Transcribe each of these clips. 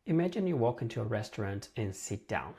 Imagine you walk into a restaurant and sit down.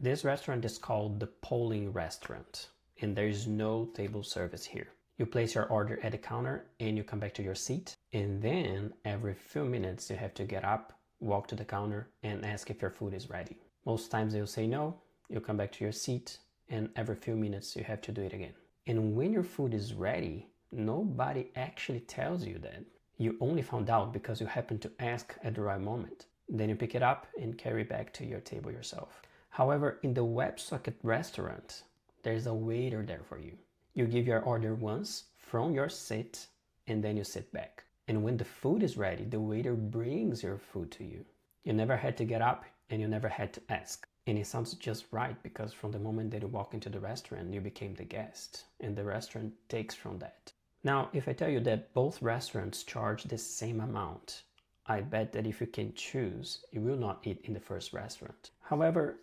This restaurant is called the polling restaurant, and there is no table service here. You place your order at the counter and you come back to your seat, and then every few minutes you have to get up, walk to the counter and ask if your food is ready. Most times they'll say no, you come back to your seat, and every few minutes you have to do it again. And when your food is ready, nobody actually tells you that. You only found out because you happened to ask at the right moment. Then you pick it up and carry back to your table yourself. However, in the WebSocket restaurant, there's a waiter there for you. You give your order once from your seat and then you sit back. And when the food is ready, the waiter brings your food to you. You never had to get up and you never had to ask. And it sounds just right because from the moment that you walk into the restaurant, you became the guest and the restaurant takes from that. Now, if I tell you that both restaurants charge the same amount, I bet that if you can choose, you will not eat in the first restaurant. However,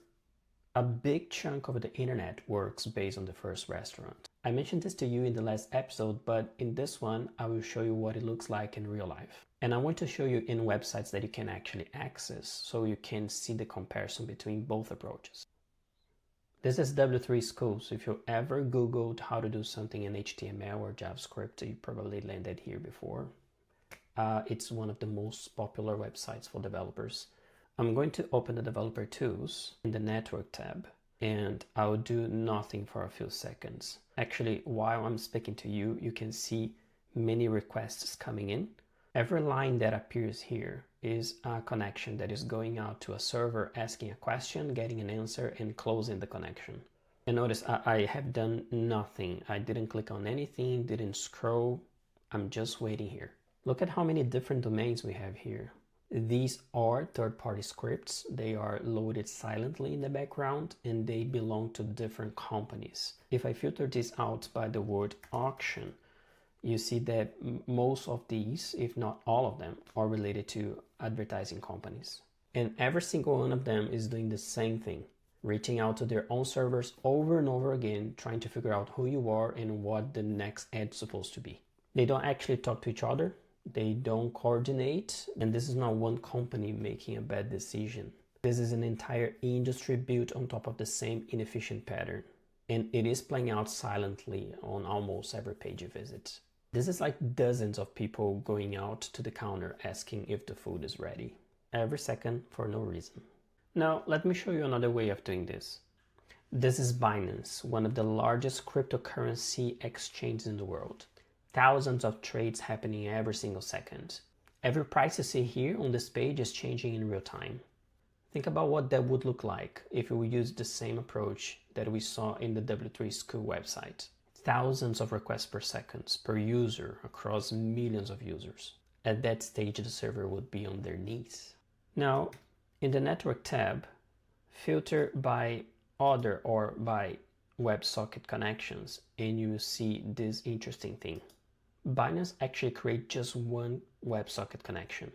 a big chunk of the internet works based on the first restaurant. I mentioned this to you in the last episode, but in this one, I will show you what it looks like in real life. And I want to show you in websites that you can actually access so you can see the comparison between both approaches. This is W3 School, so if you ever Googled how to do something in HTML or JavaScript, you probably landed here before. It's one of the most popular websites for developers. I'm going to open the developer tools in the network tab and I'll do nothing for a few seconds. Actually, while I'm speaking to you, you can see many requests coming in. Every line that appears here is a connection that is going out to a server, asking a question, getting an answer, and closing the connection. And notice I have done nothing. I didn't click on anything, didn't scroll. I'm just waiting here. Look at how many different domains we have here. These are third-party scripts. They are loaded silently in the background and they belong to different companies. If I filter this out by the word auction, you see that most of these, if not all of them, are related to advertising companies. And every single one of them is doing the same thing, reaching out to their own servers over and over again, trying to figure out who you are and what the next ad is supposed to be. They don't actually talk to each other. They don't coordinate, and this is not one company making a bad decision. This is an entire industry built on top of the same inefficient pattern, and it is playing out silently on almost every page you visit. This is like dozens of people going out to the counter asking if the food is ready, every second for no reason. Now, let me show you another way of doing this. This is Binance, one of the largest cryptocurrency exchanges in the world. Thousands of trades happening every single second. Every price you see here on this page is changing in real time. Think about what that would look like if we used the same approach that we saw in the W3 School website. Thousands of requests per second per user across millions of users. At that stage, the server would be on their knees. Now, in the network tab, filter by other or by WebSocket connections, and you will see this interesting thing. Binance actually creates just one WebSocket connection.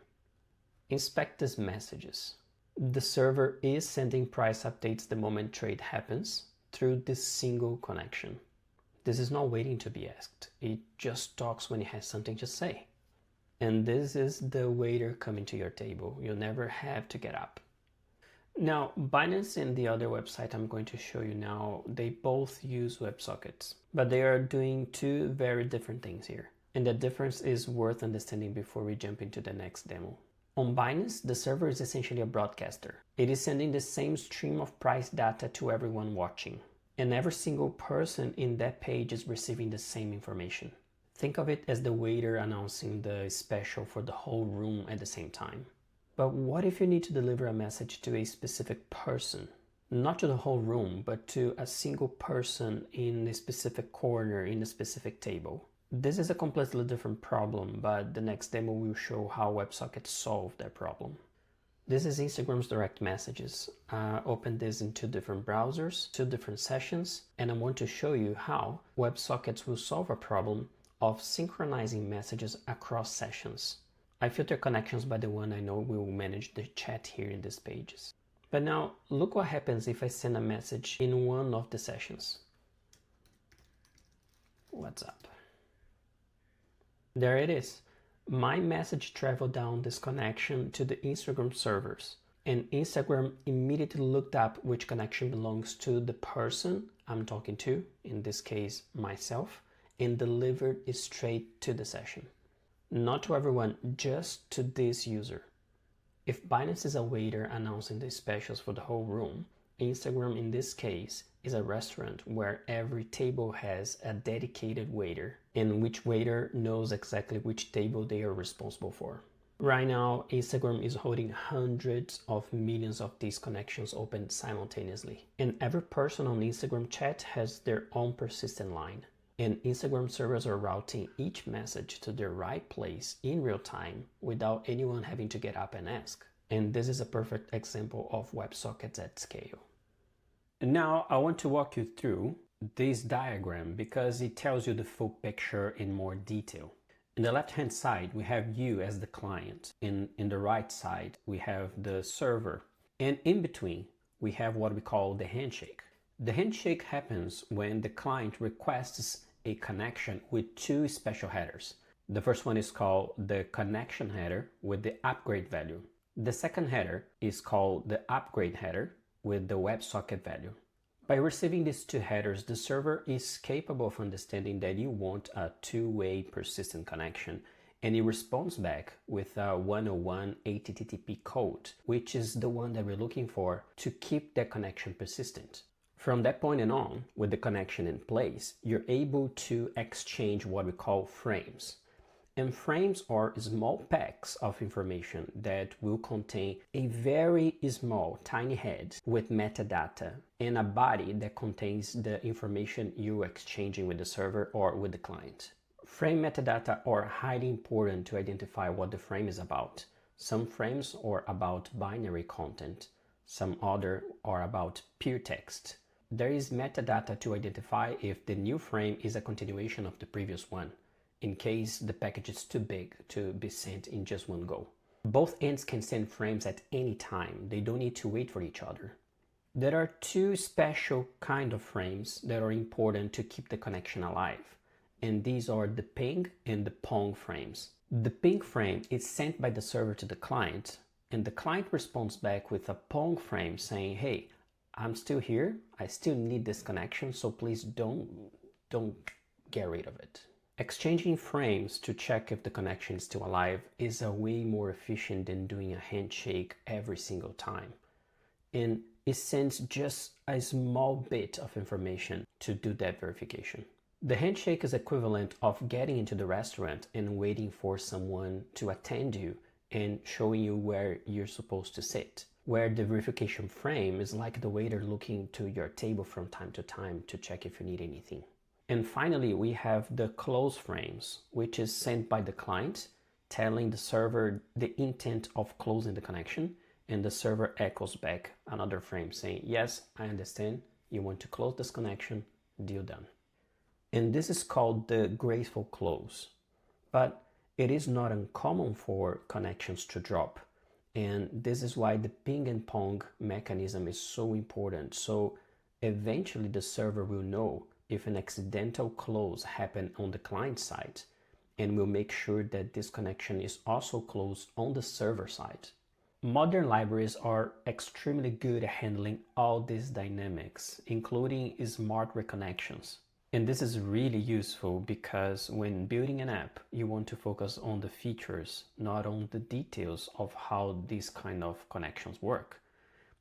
Inspect these messages. The server is sending price updates the moment trade happens through this single connection. This is not waiting to be asked. It just talks when it has something to say. And this is the waiter coming to your table. You never have to get up. Now, Binance and the other website I'm going to show you now, they both use WebSockets, but they are doing two very different things here. And the difference is worth understanding before we jump into the next demo. On Binance, the server is essentially a broadcaster. It is sending the same stream of price data to everyone watching. And every single person in that page is receiving the same information. Think of it as the waiter announcing the special for the whole room at the same time. But what if you need to deliver a message to a specific person? Not to the whole room, but to a single person in a specific corner in a specific table. This is a completely different problem, but the next demo will show how WebSockets solve that problem. This is Instagram's direct messages. Open this in two different browsers, two different sessions, and I want to show you how WebSockets will solve a problem of synchronizing messages across sessions. I filter connections by the one I know will manage the chat here in these pages. But now look what happens if I send a message in one of the sessions. What's up? There it is. My message traveled down this connection to the Instagram servers, and Instagram immediately looked up which connection belongs to the person I'm talking to, in this case myself, and delivered it straight to the session. Not to everyone, just to this user. If Binance is a waiter announcing the specials for the whole room, Instagram in this case is a restaurant where every table has a dedicated waiter, and which waiter knows exactly which table they are responsible for. Right now, Instagram is holding hundreds of millions of these connections open simultaneously. And every person on Instagram chat has their own persistent line. And Instagram servers are routing each message to the right place in real time without anyone having to get up and ask. And this is a perfect example of WebSockets at scale. And now I want to walk you through this diagram because it tells you the full picture in more detail. In the left-hand side, we have you as the client. In the right side, we have the server. And in between, we have what we call the handshake. The handshake happens when the client requests a connection with two special headers. The first one is called the connection header with the upgrade value. The second header is called the upgrade header with the WebSocket value. By receiving these two headers, the server is capable of understanding that you want a two-way persistent connection, and it responds back with a 101 HTTP code, which is the one that we're looking for to keep that connection persistent. From that point on, with the connection in place, you're able to exchange what we call frames. And frames are small packs of information that will contain a very small, tiny head with metadata and a body that contains the information you're exchanging with the server or with the client. Frame metadata are highly important to identify what the frame is about. Some frames are about binary content, some other are about pure text. There is metadata to identify if the new frame is a continuation of the previous one, in case the package is too big to be sent in just one go. Both ends can send frames at any time. They don't need to wait for each other. There are two special kind of frames that are important to keep the connection alive, and these are the ping and the pong frames. The ping frame is sent by the server to the client, and the client responds back with a pong frame saying, hey, I'm still here, I still need this connection, so please don't get rid of it. Exchanging frames to check if the connection is still alive is a way more efficient than doing a handshake every single time. And it sends just a small bit of information to do that verification. The handshake is equivalent of getting into the restaurant and waiting for someone to attend you and showing you where you're supposed to sit. Where the verification frame is like the waiter looking to your table from time to time to check if you need anything. And finally, we have the close frames, which is sent by the client, telling the server the intent of closing the connection, and the server echoes back another frame saying, yes, I understand, you want to close this connection, deal done. And this is called the graceful close. But it is not uncommon for connections to drop. And this is why the ping and pong mechanism is so important. So eventually the server will know if an accidental close happened on the client side, and will make sure that this connection is also closed on the server side. Modern libraries are extremely good at handling all these dynamics, including smart reconnections. And this is really useful because when building an app, you want to focus on the features, not on the details of how these kind of connections work.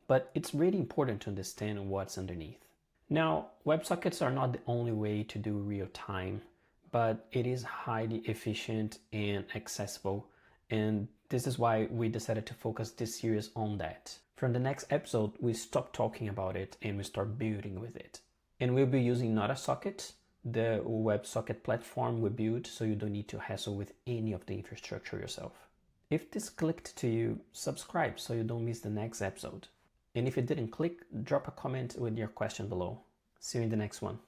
But it's really important to understand what's underneath. Now, WebSockets are not the only way to do real time, but it is highly efficient and accessible. And this is why we decided to focus this series on that. From the next episode, we stop talking about it and we start building with it. And we'll be using Notta Socket, the WebSocket platform we built, so you don't need to hassle with any of the infrastructure yourself. If this clicked to you, subscribe so you don't miss the next episode. And if you didn't click, drop a comment with your question below. See you in the next one.